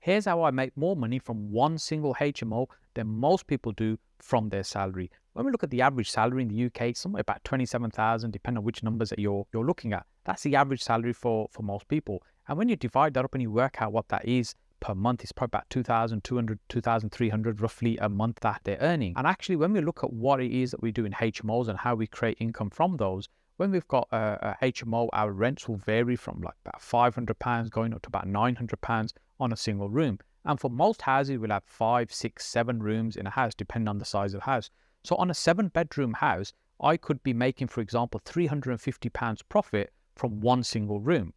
Here's how I make more money from one single HMO than most people do from their salary. When we look at the average salary in the UK, it's somewhere about 27,000, depending on which numbers that you're looking at. That's the average salary for most people. And when you divide that up and you work out what that is per month, it's probably about 2,200, 2,300 roughly a month that they're earning. And actually, when we look at what it is that we do in HMOs and how we create income from those, when we've got a HMO, our rents will vary from like about £500 going up to about £900 on a single room. And for most houses, we'll have 5, 6, 7 rooms in a house, depending on the size of the house. So on a 7-bedroom house, I could be making, for example, £350 profit from one single room.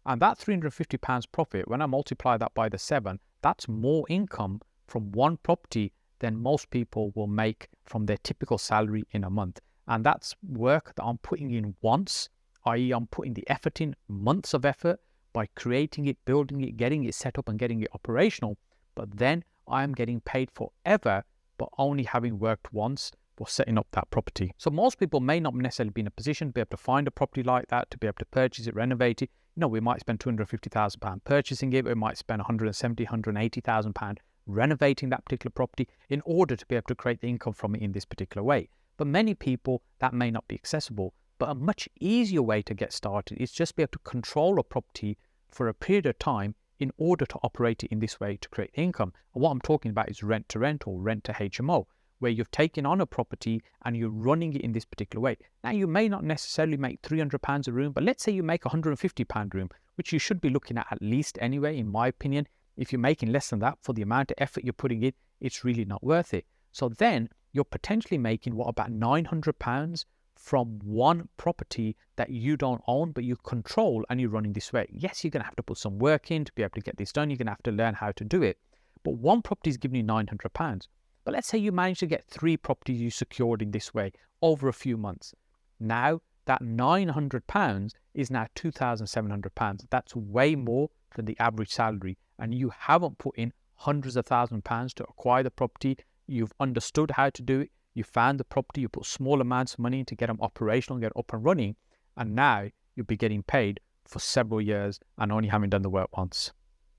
And that £350 profit, when I multiply that by the 7, that's more income from one property than most people will make from their typical salary in a month. And that's work that I'm putting in once, i.e. I'm putting the effort in, months of effort, by creating it, building it, getting it set up and getting it operational. But then I'm getting paid forever, but only having worked once for setting up that property. So most people may not necessarily be in a position to be able to find a property like that, to be able to purchase it, renovate it. You know, we might spend £250,000 purchasing it. We might spend £170,000, £180,000 renovating that particular property in order to be able to create the income from it in this particular way. But many people, that may not be accessible. But a much easier way to get started is just be able to control a property for a period of time in order to operate it in this way to create income. And what I'm talking about is rent to rent or rent to HMO, where you've taken on a property and you're running it in this particular way. Now, you may not necessarily make £300 a room, but let's say you make £150 room, which you should be looking at least anyway, in my opinion. If you're making less than that for the amount of effort you're putting in, it's really not worth it. So then you're potentially making, what, about £900 from one property that you don't own, but you control and you're running this way. Yes, you're going to have to put some work in to be able to get this done. You're going to have to learn how to do it. But one property is giving you £900. But let's say you manage to get 3 properties you secured in this way over a few months. Now, that £900 is now £2,700. That's way more than the average salary. And you haven't put in hundreds of thousands of pounds to acquire the property. You've understood how to do it. You found the property, you put small amounts of money in to get them operational, get up and running, and now you'll be getting paid for several years and only having done the work once.